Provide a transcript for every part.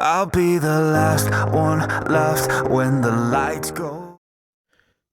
I'll be the last one left when the lights go.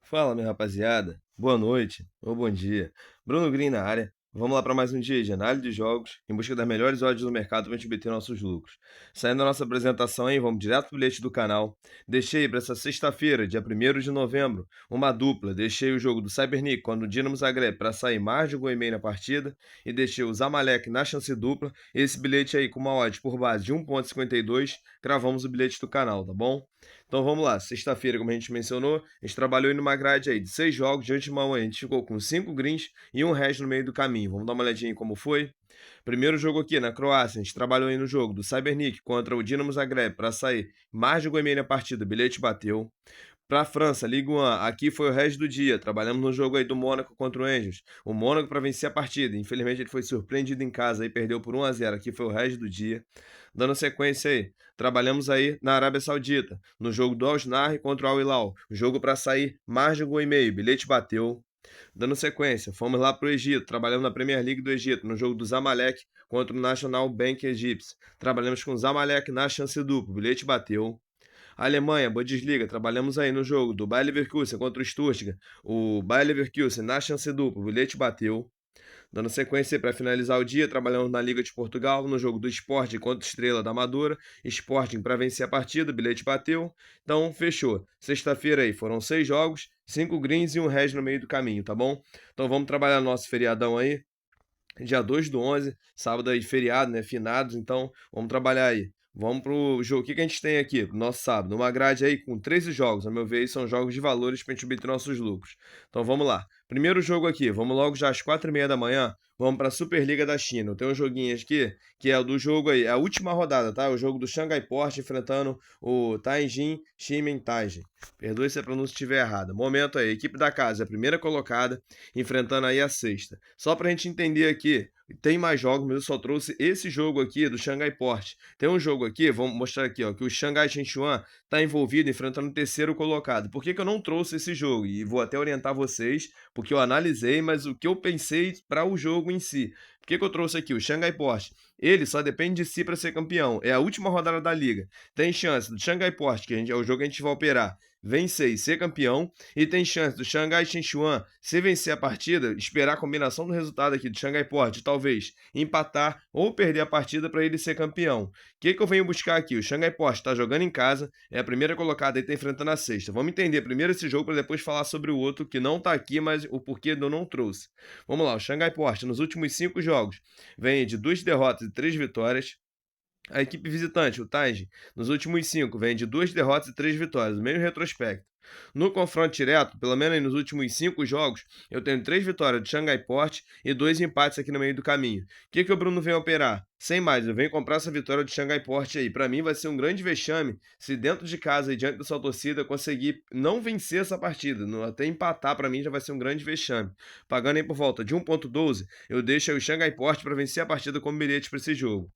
Fala, minha rapaziada. Boa noite ou bom dia. Bruno Green na área. Vamos lá para mais um dia de análise de jogos em busca das melhores odds do mercado para a gente obter nossos lucros. Saindo da nossa apresentação aí, vamos direto pro bilhete do canal. Deixei para essa sexta-feira, dia 1º de novembro, uma dupla. Deixei o jogo do Cybernic contra o Dinamo Zagreb para sair mais de 1,5 na partida e deixei o Zamalek na chance dupla. Esse bilhete aí com uma odd por base de 1,52, cravamos o bilhete do canal, tá bom? Então vamos lá, sexta-feira, como a gente mencionou, a gente trabalhou em uma grade aí de 6 jogos, de antemão a gente ficou com 5 greens e um hash no meio do caminho. Vamos dar uma olhadinha em como foi? Primeiro jogo aqui na Croácia, a gente trabalhou aí no jogo do Cybernic contra o Dinamo Zagreb para sair mais de 1,5 na partida, o bilhete bateu. Para a França, Ligue 1, aqui foi o resto do dia. Trabalhamos no jogo aí do Mônaco contra o Angels. O Mônaco para vencer a partida. Infelizmente ele foi surpreendido em casa e perdeu por 1-0. Aqui foi o resto do dia. Dando sequência aí, trabalhamos aí na Arábia Saudita, no jogo do Al Nassr contra o Al Hilal. Jogo para sair mais de 1,5. Bilhete bateu. Dando sequência, fomos lá para o Egito, trabalhamos na Premier League do Egito, no jogo do Zamalek contra o National Bank egípcio. Trabalhamos com o Zamalek na chance dupla, o bilhete bateu. Alemanha, Bundesliga, trabalhamos aí no jogo do Bayer Leverkusen contra o Stuttgart. O Bayer Leverkusen na chance dupla, o bilhete bateu. Dando sequência para finalizar o dia, trabalhamos na Liga de Portugal, no jogo do Sporting contra o Estrela da Amadora. Sporting para vencer a partida, o bilhete bateu. Então, fechou. Sexta-feira aí foram 6 jogos, 5 greens e um hash no meio do caminho, tá bom? Então vamos trabalhar nosso feriadão aí. Dia 2/11, sábado aí de feriado, né? Finados, então vamos trabalhar aí. Vamos pro jogo. O que a gente tem aqui no nosso sábado? Uma grade aí com 13 jogos. A meu ver, são jogos de valores para a gente obter nossos lucros. Então vamos lá. Primeiro jogo aqui, vamos logo já às 4h30 da manhã. Vamos para a Superliga da China. Tem um joguinho aqui que é o do jogo aí, é a última rodada, tá? O jogo do Shanghai Port enfrentando o Tianjin Shimen Taiji. Perdoe se a pronúncia estiver errada. Momento aí, a equipe da casa é a primeira colocada, enfrentando aí a sexta. Só para a gente entender aqui, tem mais jogos, mas eu só trouxe esse jogo aqui do Shanghai Port. Tem um jogo aqui, vamos mostrar aqui, ó, que o Shanghai Shenchuan está envolvido enfrentando o terceiro colocado. Por que eu não trouxe esse jogo? E vou até orientar vocês, porque eu analisei, mas o que eu pensei para o jogo em si. Por que eu trouxe aqui? O Shanghai Port, ele só depende de si para ser campeão. É a última rodada da liga. Tem chance do Shanghai Port, que é o jogo que a gente vai operar, vencer e ser campeão, e tem chance do Shanghai Shenchuan, se vencer a partida, esperar a combinação do resultado aqui do Shanghai Port, talvez empatar ou perder a partida para ele ser campeão. O que eu venho buscar aqui? O Shanghai Port está jogando em casa, é a primeira colocada e está enfrentando a sexta. Vamos entender primeiro esse jogo para depois falar sobre o outro que não está aqui, mas o porquê eu não trouxe. Vamos lá, o Shanghai Port nos últimos 5 jogos vem de 2 derrotas e 3 vitórias. A equipe visitante, o Taiji, nos últimos 5, vem de 2 derrotas e 3 vitórias, no mesmo retrospecto. No confronto direto, pelo menos nos últimos 5 jogos, eu tenho 3 vitórias do Shanghai Port e 2 empates aqui no meio do caminho. O que o Bruno vem operar? Sem mais, eu venho comprar essa vitória do Shanghai Port aí. Para mim vai ser um grande vexame se dentro de casa e diante da sua torcida conseguir não vencer essa partida. Até empatar para mim já vai ser um grande vexame. Pagando aí por volta de 1,12, eu deixo aí o Shanghai Port para vencer a partida como bilhete para esse jogo.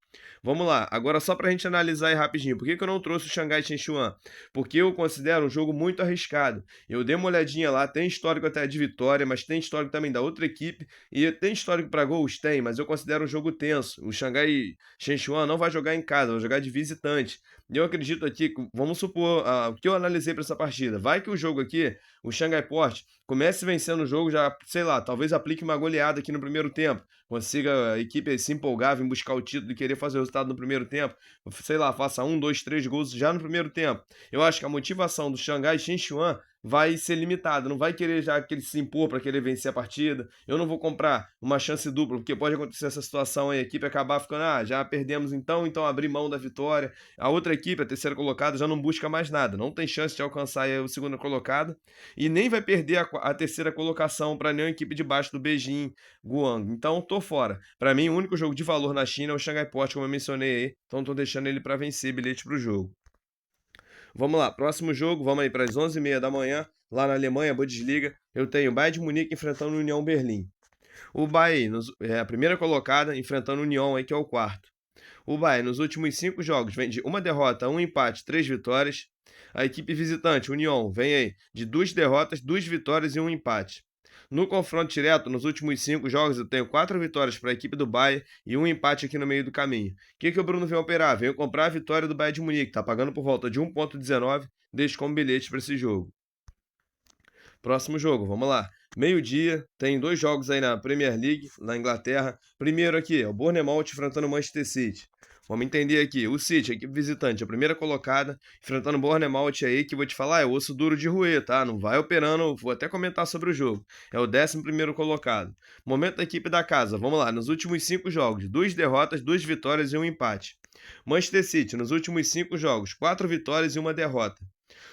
Vamos lá, agora só para a gente analisar aí rapidinho. Por que eu não trouxe o Shanghai Shenchuan? Porque eu considero um jogo muito arriscado. Eu dei uma olhadinha lá, tem histórico até de vitória, mas tem histórico também da outra equipe. E tem histórico para gols? Tem, mas eu considero um jogo tenso. O Shanghai Shenchuan não vai jogar em casa, vai jogar de visitante. E eu acredito aqui, vamos supor, o que eu analisei para essa partida. Vai que o jogo aqui, o Shanghai Port, comece vencendo o jogo, já, sei lá, talvez aplique uma goleada aqui no primeiro tempo. Consiga a equipe se empolgar, em buscar o título e querer fazer o resultado no primeiro tempo. Sei lá, faça 1, 2, 3 gols já no primeiro tempo. Eu acho que a motivação do Shanghai Shenchuan vai ser limitada, não vai querer já que ele se impor para querer vencer a partida. Eu não vou comprar uma chance dupla, porque pode acontecer essa situação aí, a equipe acabar ficando, já perdemos então abrir mão da vitória. A outra equipe, a terceira colocada, já não busca mais nada, não tem chance de alcançar aí o segundo colocado e nem vai perder a terceira colocação para nenhuma equipe de baixo do Beijing, Guang. Então tô fora. Para mim, o único jogo de valor na China é o Shanghai Port, como eu mencionei aí, então tô deixando ele para vencer bilhete pro jogo. Vamos lá, próximo jogo, vamos aí para as 11h30 da manhã, lá na Alemanha, Bundesliga. Eu tenho o Bayern de Munique enfrentando o União Berlim. O Bayern é a primeira colocada, enfrentando o União, aí, que é o quarto. O Bayern, nos últimos 5 jogos, vem de 1 derrota, 1 empate, 3 vitórias. A equipe visitante, União, vem aí de 2 derrotas, 2 vitórias e 1 empate. No confronto direto, nos últimos 5 jogos, eu tenho 4 vitórias para a equipe do Bayern e um empate aqui no meio do caminho. O que o Bruno veio operar? Veio comprar a vitória do Bayern de Munique, tá pagando por volta de 1,19, deixo como bilhete para esse jogo. Próximo jogo, vamos lá. Meio-dia, tem 2 jogos aí na Premier League, na Inglaterra. Primeiro aqui, é o Bournemouth enfrentando o Manchester City. Vamos entender aqui, o City, a equipe visitante, a primeira colocada, enfrentando o Bournemouth aí, que vou te falar, é osso duro de roer, tá? Não vai operando, vou até comentar sobre o jogo. É o 11º colocado. Momento da equipe da casa, vamos lá, nos últimos 5 jogos, 2 derrotas, 2 vitórias e um empate. Manchester City, nos últimos 5 jogos, 4 vitórias e uma derrota.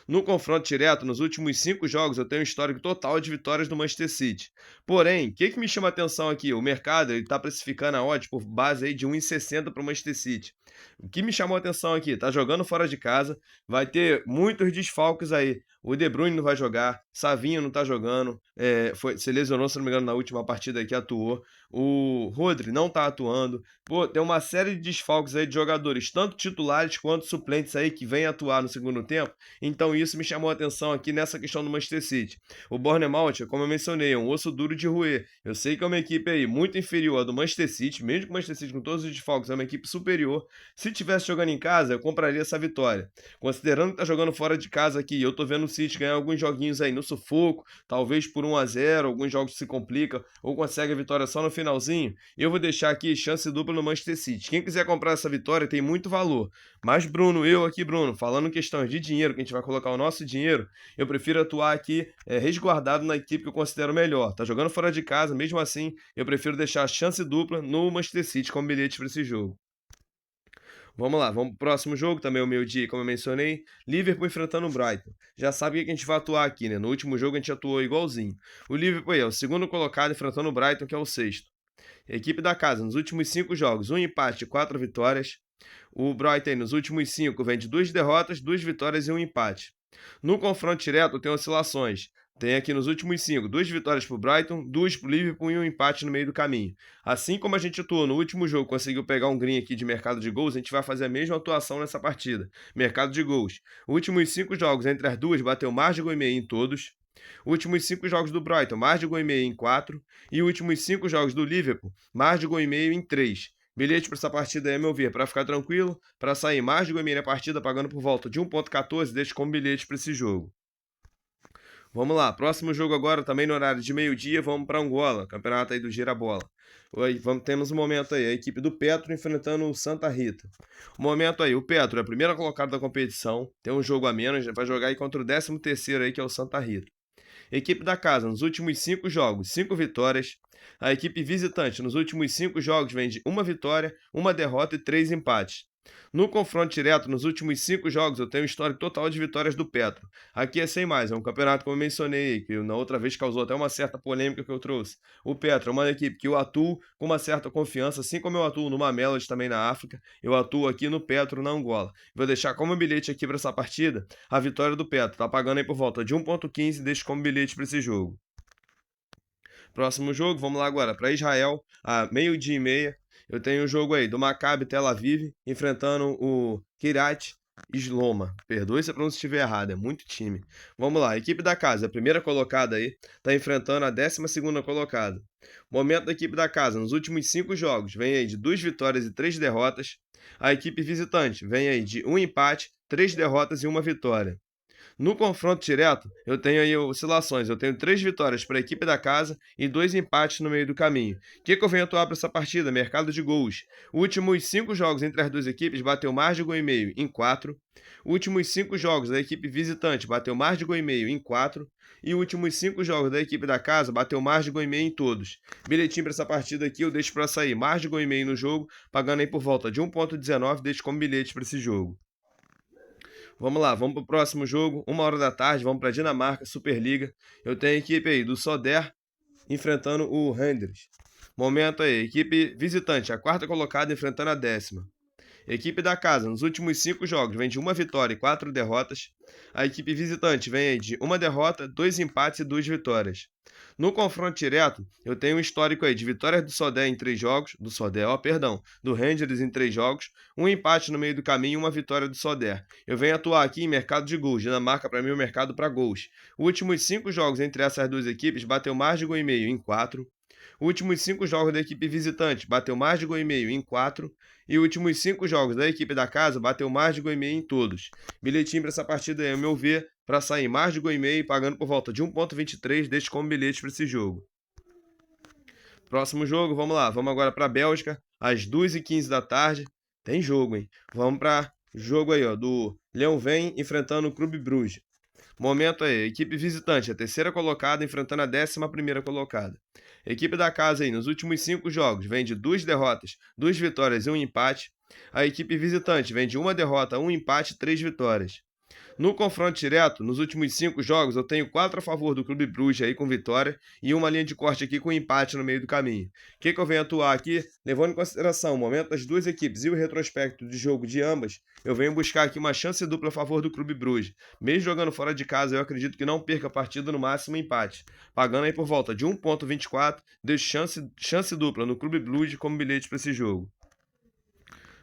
No confronto direto, nos últimos 5 jogos, eu tenho um histórico total de vitórias do Manchester City. Porém, o que me chama a atenção aqui? O mercado está precificando a odds por base aí de 1,60 para o Manchester City. O que me chamou a atenção aqui? Tá jogando fora de casa, vai ter muitos desfalques aí. O De Bruyne não vai jogar, Savinho não tá jogando, se lesionou, se não me engano, na última partida que atuou. O Rodri não tá atuando. Pô, tem uma série de desfalques aí de jogadores, tanto titulares quanto suplentes aí, que vêm atuar no segundo tempo. Então isso me chamou a atenção aqui nessa questão do Manchester City. O Bournemouth, como eu mencionei, é um osso duro de roer. Eu sei que é uma equipe aí muito inferior à do Manchester City, mesmo que o Manchester City com todos os desfalques é uma equipe superior. Se tivesse jogando em casa, eu compraria essa vitória. Considerando que tá jogando fora de casa aqui, eu tô vendo o City ganhar alguns joguinhos aí no sufoco, talvez por 1-0, alguns jogos se complicam, ou consegue a vitória só no finalzinho, eu vou deixar aqui chance dupla no Manchester City. Quem quiser comprar essa vitória tem muito valor. Mas Bruno, falando em questões de dinheiro, que a gente vai colocar o nosso dinheiro, eu prefiro atuar aqui resguardado na equipe que eu considero melhor. Tá jogando fora de casa, mesmo assim, eu prefiro deixar a chance dupla no Manchester City como bilhete para esse jogo. Vamos lá, vamos pro próximo jogo, também o meio-dia, como eu mencionei. Liverpool enfrentando o Brighton. Já sabe o que a gente vai atuar aqui, né? No último jogo a gente atuou igualzinho. O Liverpool é o segundo colocado enfrentando o Brighton, que é o sexto. Equipe da casa, nos últimos 5 jogos, 1 empate e 4 vitórias. O Brighton, nos últimos 5, vem de 2 derrotas, 2 vitórias e 1 empate. No confronto direto, tem oscilações. Tem aqui nos últimos 5, 2 vitórias para o Brighton, 2 para o Liverpool e um empate no meio do caminho. Assim como a gente atuou no último jogo, conseguiu pegar um green aqui de mercado de gols, a gente vai fazer a mesma atuação nessa partida. Mercado de gols. Últimos 5 jogos entre as duas, bateu mais de gol e meio em todos. Últimos 5 jogos do Brighton, mais de gol e meio em 4. E últimos 5 jogos do Liverpool, mais de gol e meio em 3. Bilhete para essa partida aí, a meu ver, para ficar tranquilo, para sair mais de gol e meio na partida, pagando por volta de 1,14, deixo como bilhete para esse jogo. Vamos lá, próximo jogo agora, também no horário de meio-dia, vamos para Angola, campeonato aí do Gira-Bola. Temos um momento aí, a equipe do Petro enfrentando o Santa Rita. O momento aí, o Petro é a primeira colocada da competição, tem um jogo a menos, vai jogar aí contra o 13º aí, que é o Santa Rita. Equipe da casa, nos últimos 5 jogos, 5 vitórias. A equipe visitante, nos últimos 5 jogos, vem de 1 vitória, 1 derrota e 3 empates. No confronto direto, nos últimos 5 jogos, eu tenho um histórico total de vitórias do Petro. Aqui é sem mais, é um campeonato como eu mencionei, que na outra vez causou até uma certa polêmica que eu trouxe. O Petro é uma equipe que eu atuo com uma certa confiança, assim como eu atuo no Mamelodi também na África, eu atuo aqui no Petro na Angola. Vou deixar como bilhete aqui para essa partida a vitória do Petro, tá pagando aí por volta de 1,15 e deixo como bilhete para esse jogo. Próximo jogo, vamos lá agora para Israel, a meio-dia e meia. Eu tenho o jogo aí do Maccabi Tel Aviv enfrentando o Kiryat Sloma. Perdoe se a pronúncia estiver errada, é muito time. Vamos lá, a equipe da casa, a primeira colocada aí, está enfrentando a 12ª colocada. Momento da equipe da casa, nos últimos 5 jogos, vem aí de 2 vitórias e 3 derrotas. A equipe visitante vem aí de 1 empate, 3 derrotas e 1 vitória. No confronto direto, eu tenho aí oscilações. Eu tenho 3 vitórias para a equipe da casa e 2 empates no meio do caminho. O que eu venho atuar para essa partida? Mercado de gols. Últimos 5 jogos entre as duas equipes bateu mais de gol e meio em 4. Últimos 5 jogos da equipe visitante bateu mais de gol e meio em 4. E últimos 5 jogos da equipe da casa bateu mais de gol e meio em todos. Bilhetinho para essa partida aqui eu deixo para sair mais de gol e meio no jogo, pagando aí por volta de 1,19, deixo como bilhete para esse jogo. Vamos lá, vamos para o próximo jogo, 1h da tarde, vamos para a Dinamarca, Superliga. Eu tenho a equipe aí do Soder enfrentando o Randers. Momento aí, equipe visitante, a 4ª colocada enfrentando a 10ª. Equipe da casa, nos últimos 5 jogos, vem de 1 vitória e 4 derrotas. A equipe visitante vem aí de 1 derrota, 2 empates e 2 vitórias. No confronto direto, eu tenho um histórico aí de vitórias do Sodé em 3 jogos, do Rangers em 3 jogos, um empate no meio do caminho e uma vitória do Sodé. Eu venho atuar aqui em mercado de gols, Dinamarca para mim é o mercado para gols. Os últimos 5 jogos entre essas duas equipes bateu mais de gol e meio em 4. Os últimos 5 jogos da equipe visitante bateu mais de gol e meio em 4. E os últimos 5 jogos da equipe da casa bateu mais de gol e meio em todos. Bilhetinho para essa partida aí, ao meu ver, para sair mais de gol e meio, pagando por volta de 1,23, deixe como bilhete para esse jogo. Próximo jogo, vamos lá. Vamos agora para a Bélgica, às 2h15 da tarde. Tem jogo, hein? Vamos para jogo aí, ó, do Leuven enfrentando o Clube Bruges. Momento aí, equipe visitante, a terceira colocada enfrentando a 11ª colocada. Equipe da casa aí, nos últimos 5 jogos, vem de 2 derrotas, 2 vitórias e 1 empate. A equipe visitante vem de 1 derrota, 1 empate e 3 vitórias. No confronto direto, nos últimos 5 jogos, eu tenho 4 a favor do Clube Bruges aí com vitória e uma linha de corte aqui com empate no meio do caminho. O que eu venho atuar aqui? Levando em consideração o momento das duas equipes e o retrospecto de jogo de ambas, eu venho buscar aqui uma chance dupla a favor do Clube Bruges. Mesmo jogando fora de casa, eu acredito que não perca a partida, no máximo empate. Pagando aí por volta de 1,24, deixo chance dupla no Clube Bruges como bilhete para esse jogo.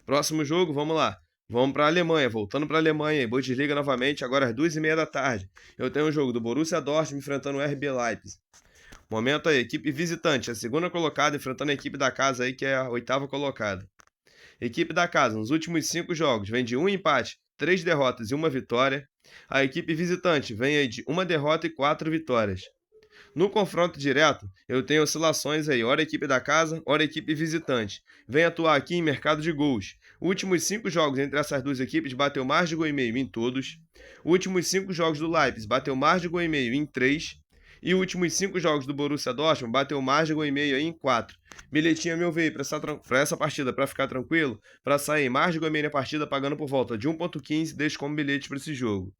Próximo jogo, vamos lá. Vamos para a Alemanha, voltando para a Alemanha, Bundesliga novamente, agora às 2h30 da tarde. Eu tenho um jogo do Borussia Dortmund enfrentando o RB Leipzig. Momento aí, equipe visitante, a segunda colocada enfrentando a equipe da casa aí, que é a 8ª colocada. Equipe da casa, nos últimos 5 jogos, vem de 1 empate, 3 derrotas e 1 vitória. A equipe visitante vem aí de 1 derrota e 4 vitórias. No confronto direto, eu tenho oscilações aí, ora equipe da casa, ora equipe visitante. Vem atuar aqui em mercado de gols. Últimos 5 jogos entre essas duas equipes bateu mais de gol e meio em todos. Últimos 5 jogos do Leipzig bateu mais de gol e meio em 3. E últimos 5 jogos do Borussia Dortmund bateu mais de gol e meio aí em 4. Bilhetinho a meu ver para essa partida, para ficar tranquilo, para sair mais de gol e meio na partida, pagando por volta de 1,15, deixo como bilhete para esse jogo.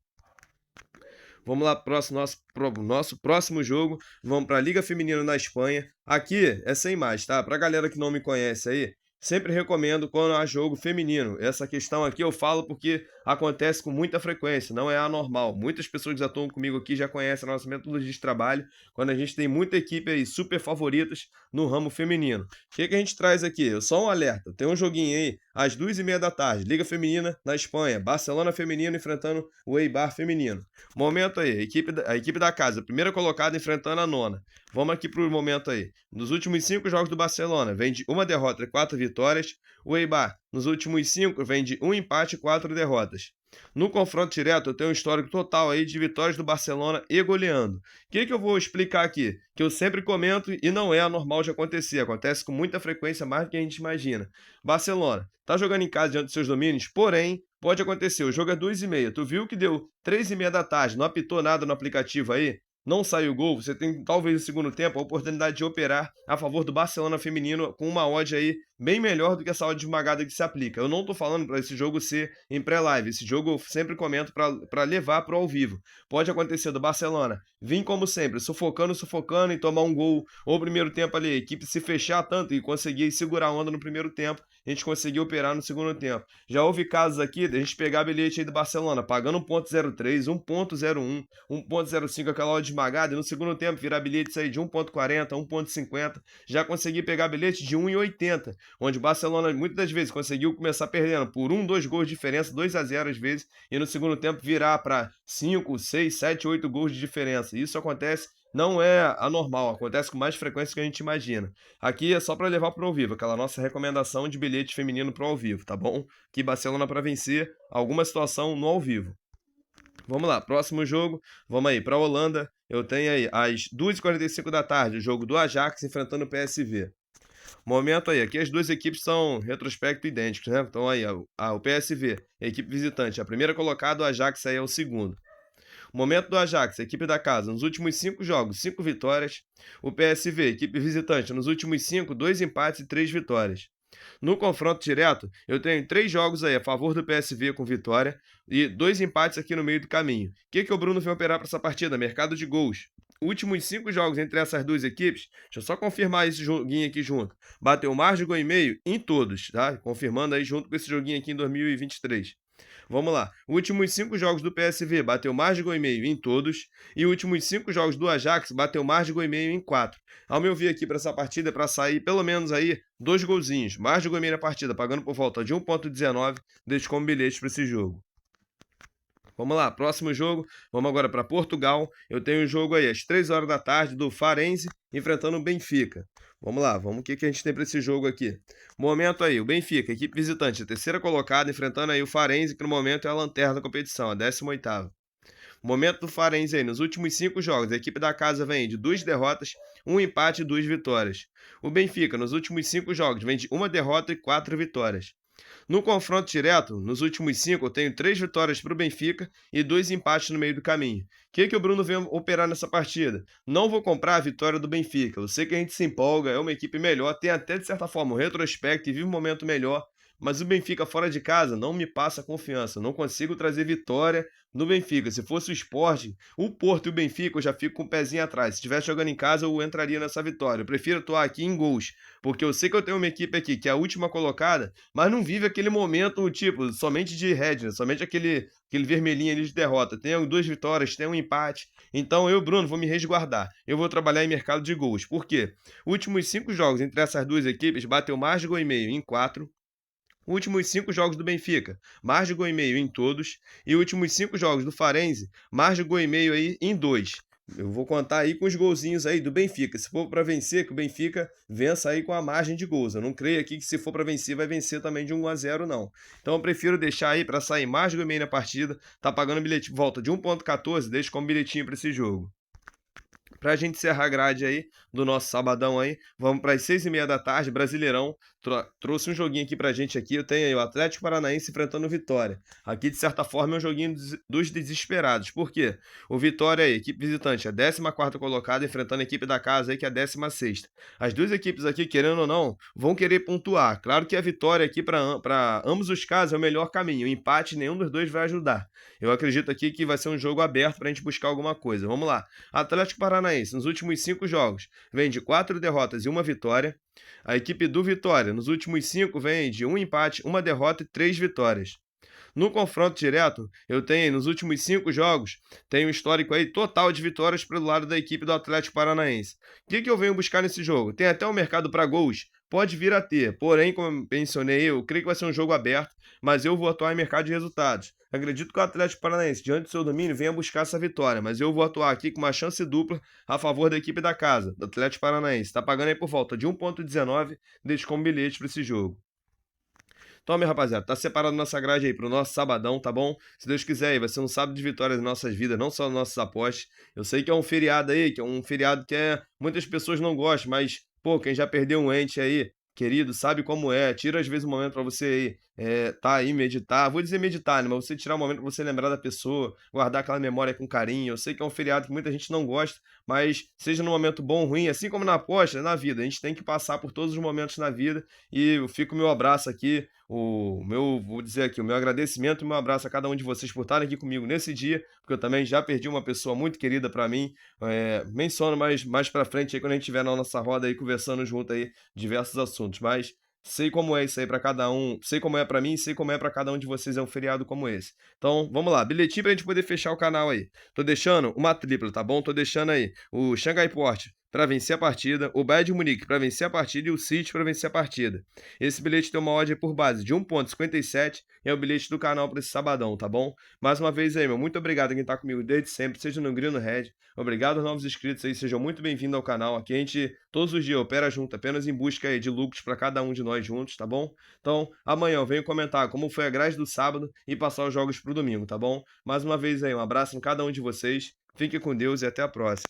Vamos lá para o nosso próximo jogo. Vamos para a Liga Feminina na Espanha. Aqui é sem mais, tá? Para a galera que não me conhece aí, sempre recomendo quando há jogo feminino. Essa questão aqui eu falo porque acontece com muita frequência, não é anormal. Muitas pessoas que atuam comigo aqui já conhecem a nossa metodologia de trabalho, quando a gente tem muita equipe aí super favoritas no ramo feminino. O que a gente traz aqui? Só um alerta, tem um joguinho aí às 2h30 da tarde, Liga Feminina na Espanha, Barcelona feminino enfrentando o Eibar feminino. Momento aí, a equipe da casa, primeira colocada enfrentando a 9ª. Vamos aqui para o momento aí. Nos últimos 5 jogos do Barcelona, vem de 1 derrota e 4 vitórias. O Eibar, nos últimos 5, vem de 1 empate e 4 derrotas. No confronto direto, eu tenho um histórico total aí de vitórias do Barcelona e goleando. O que eu vou explicar aqui? Que eu sempre comento e não é anormal de acontecer. Acontece com muita frequência, mais do que a gente imagina. Barcelona tá jogando em casa diante dos seus domínios, porém, pode acontecer. O jogo é 2h30. Tu viu que deu 3h30 da tarde, não apitou nada no aplicativo aí? Não saiu gol, você tem talvez no segundo tempo a oportunidade de operar a favor do Barcelona feminino com uma odd aí bem melhor do que essa odd esmagada que se aplica. Eu não tô falando para esse jogo ser em pré-live, esse jogo eu sempre comento para levar para o ao vivo. Pode acontecer do Barcelona vir como sempre, sufocando e tomar um gol, ou primeiro tempo ali, a equipe se fechar tanto e conseguir segurar a onda no primeiro tempo, a gente conseguir operar no segundo tempo. Já houve casos aqui de a gente pegar bilhete aí do Barcelona, pagando 1,03, 1,01, 1,05, aquela odd esmagada, e no segundo tempo virar bilhetes aí de 1,40, 1,50, já consegui pegar bilhete de 1,80, onde o Barcelona muitas das vezes conseguiu começar perdendo por 2 gols de diferença, 2-0 às vezes, e no segundo tempo virar para 5, 6, 7, 8 gols de diferença. Isso acontece, não é anormal, acontece com mais frequência do que a gente imagina. Aqui é só para levar para o ao vivo, aquela nossa recomendação de bilhete feminino para o ao vivo, tá bom? Que Barcelona para vencer alguma situação no ao vivo. Vamos lá, próximo jogo, vamos aí para a Holanda. Eu tenho aí às 2h45 da tarde o jogo do Ajax enfrentando o PSV. Momento aí, aqui as duas equipes são retrospecto idênticos, né? Então aí, o PSV, a equipe visitante, a primeira colocada, o Ajax aí é o segundo. Momento do Ajax, a equipe da casa, nos últimos 5 jogos, 5 vitórias. O PSV, equipe visitante, nos últimos 5, 2 empates e 3 vitórias. No confronto direto, eu tenho 3 jogos aí a favor do PSV com vitória e 2 empates aqui no meio do caminho. O que o Bruno vai operar para essa partida? Mercado de gols. últimos 5 jogos entre essas duas equipes, deixa eu só confirmar esse joguinho aqui junto. Bateu mais de gol e meio em todos, tá? Confirmando aí junto com esse joguinho aqui em 2023. Vamos lá. Últimos 5 jogos do PSV bateu mais de gol e meio em todos. E últimos 5 jogos do Ajax bateu mais de gol e meio em 4. Ao meu ver aqui para essa partida, é para sair pelo menos aí 2 golzinhos. Mais de gol e meio na partida, pagando por volta de 1,19. Deixo como bilhete para esse jogo. Vamos lá, próximo jogo, vamos agora para Portugal. Eu tenho um jogo aí às 3 horas da tarde do Farense enfrentando o Benfica. Vamos lá, vamos o que a gente tem para esse jogo aqui. Momento aí, o Benfica, equipe visitante, a terceira colocada, enfrentando aí o Farense, que no momento é a lanterna da competição, a 18ª. Momento do Farense aí, nos últimos 5 jogos, a equipe da casa vem de 2 derrotas, 1 empate e 2 vitórias. O Benfica, nos últimos 5 jogos, vem de 1 derrota e 4 vitórias. No confronto direto, nos últimos 5, eu tenho 3 vitórias para o Benfica e 2 empates no meio do caminho. O que o Bruno vem operar nessa partida? Não vou comprar a vitória do Benfica. Eu sei que a gente se empolga, é uma equipe melhor, tem até de certa forma um retrospecto e vive um momento melhor, mas o Benfica fora de casa não me passa confiança. Não consigo trazer vitória no Benfica. Se fosse o Sport, o Porto e o Benfica, eu já fico com o pezinho atrás. Se estivesse jogando em casa, eu entraria nessa vitória. Eu prefiro atuar aqui em gols, porque eu sei que eu tenho uma equipe aqui que é a última colocada, mas não vive aquele momento, tipo, somente de head, né? Somente aquele vermelhinho ali de derrota. Tem 2 vitórias, tem um empate. Então eu, Bruno, vou me resguardar. Eu vou trabalhar em mercado de gols. Por quê? Últimos 5 jogos entre essas duas equipes, bateu mais de gol e meio em 4. Últimos 5 jogos do Benfica, mais de gol e meio em todos. E últimos 5 jogos do Farense, mais de gol e meio aí em 2. Eu vou contar aí com os golzinhos aí do Benfica. Se for para vencer, que o Benfica vença aí com a margem de gols. Eu não creio aqui que se for para vencer, vai vencer também de 1-0, não. Então eu prefiro deixar aí para sair mais de gol e meio na partida. Tá pagando bilhete volta de 1,14, deixa como bilhetinho para esse jogo. Pra gente encerrar a grade aí do nosso sabadão aí, vamos para as 6h30 da tarde, Brasileirão. Trouxe um joguinho aqui pra gente aqui. Eu tenho aí o Atlético Paranaense enfrentando o Vitória. Aqui, de certa forma, é um joguinho dos desesperados. Por quê? O Vitória aí, equipe visitante, é a 14ª colocada, enfrentando a equipe da casa aí, que é a 16ª. As duas equipes aqui, querendo ou não, vão querer pontuar. Claro que a vitória aqui, para ambos os casos, é o melhor caminho. O empate, nenhum dos dois vai ajudar. Eu acredito aqui que vai ser um jogo aberto pra gente buscar alguma coisa. Vamos lá. Atlético Paranaense, nos últimos 5 jogos, vem de 4 derrotas e 1 vitória. A equipe do Vitória, nos últimos 5, vem de 1 empate, 1 derrota e 3 vitórias. No confronto direto, eu tenho, nos últimos 5 jogos, tenho um histórico aí total de vitórias pelo lado da equipe do Atlético Paranaense. O que eu venho buscar nesse jogo? Tem até um mercado para gols, pode vir a ter. Porém, como mencionei, eu creio que vai ser um jogo aberto, mas eu vou atuar em mercado de resultados. Acredito que o Atlético Paranaense, diante do seu domínio, venha buscar essa vitória, mas eu vou atuar aqui com uma chance dupla a favor da equipe da casa, do Atlético Paranaense. Está pagando aí por volta de 1,19, deixe como bilhete para esse jogo. Então, meu rapaziada, tá separado nossa grade aí pro nosso sabadão, tá bom? Se Deus quiser, aí vai ser um sábado de vitórias nas nossas vidas, não só nas nossas apostas. Eu sei que é um feriado aí, que é um feriado que muitas pessoas não gostam, mas, pô, quem já perdeu um ente aí, querido, sabe como é. Tira às vezes um momento pra você aí, tá aí, meditar. Vou dizer meditar, né? Mas você tirar um momento pra você lembrar da pessoa, guardar aquela memória com carinho. Eu sei que é um feriado que muita gente não gosta, mas seja num momento bom ou ruim, assim como na aposta, na vida. A gente tem que passar por todos os momentos na vida. E eu fico o meu abraço aqui, vou dizer aqui, o meu agradecimento e o meu abraço a cada um de vocês por estarem aqui comigo nesse dia, porque eu também já perdi uma pessoa muito querida pra mim. Menciono mais pra frente aí, quando a gente estiver na nossa roda aí, conversando junto aí, diversos assuntos, mas sei como é isso aí pra cada um, sei como é pra mim, sei como é pra cada um de vocês, é um feriado como esse. Então, vamos lá, bilhetinho pra gente poder fechar o canal aí. Tô deixando uma tripla, tá bom? Tô deixando aí o Xangai Port para vencer a partida, o Bayern de Munique para vencer a partida e o City para vencer a partida. Esse bilhete tem uma odd por base de 1,57 e é o bilhete do canal para esse sabadão, tá bom? Mais uma vez aí, meu, muito obrigado a quem tá comigo desde sempre, seja no Green ou no Red. Obrigado aos novos inscritos aí, sejam muito bem-vindos ao canal. Aqui a gente todos os dias opera junto, apenas em busca aí de lucros para cada um de nós juntos, tá bom? Então, amanhã eu venho comentar como foi a grade do sábado e passar os jogos pro domingo, tá bom? Mais uma vez aí, um abraço em cada um de vocês. Fique com Deus e até a próxima.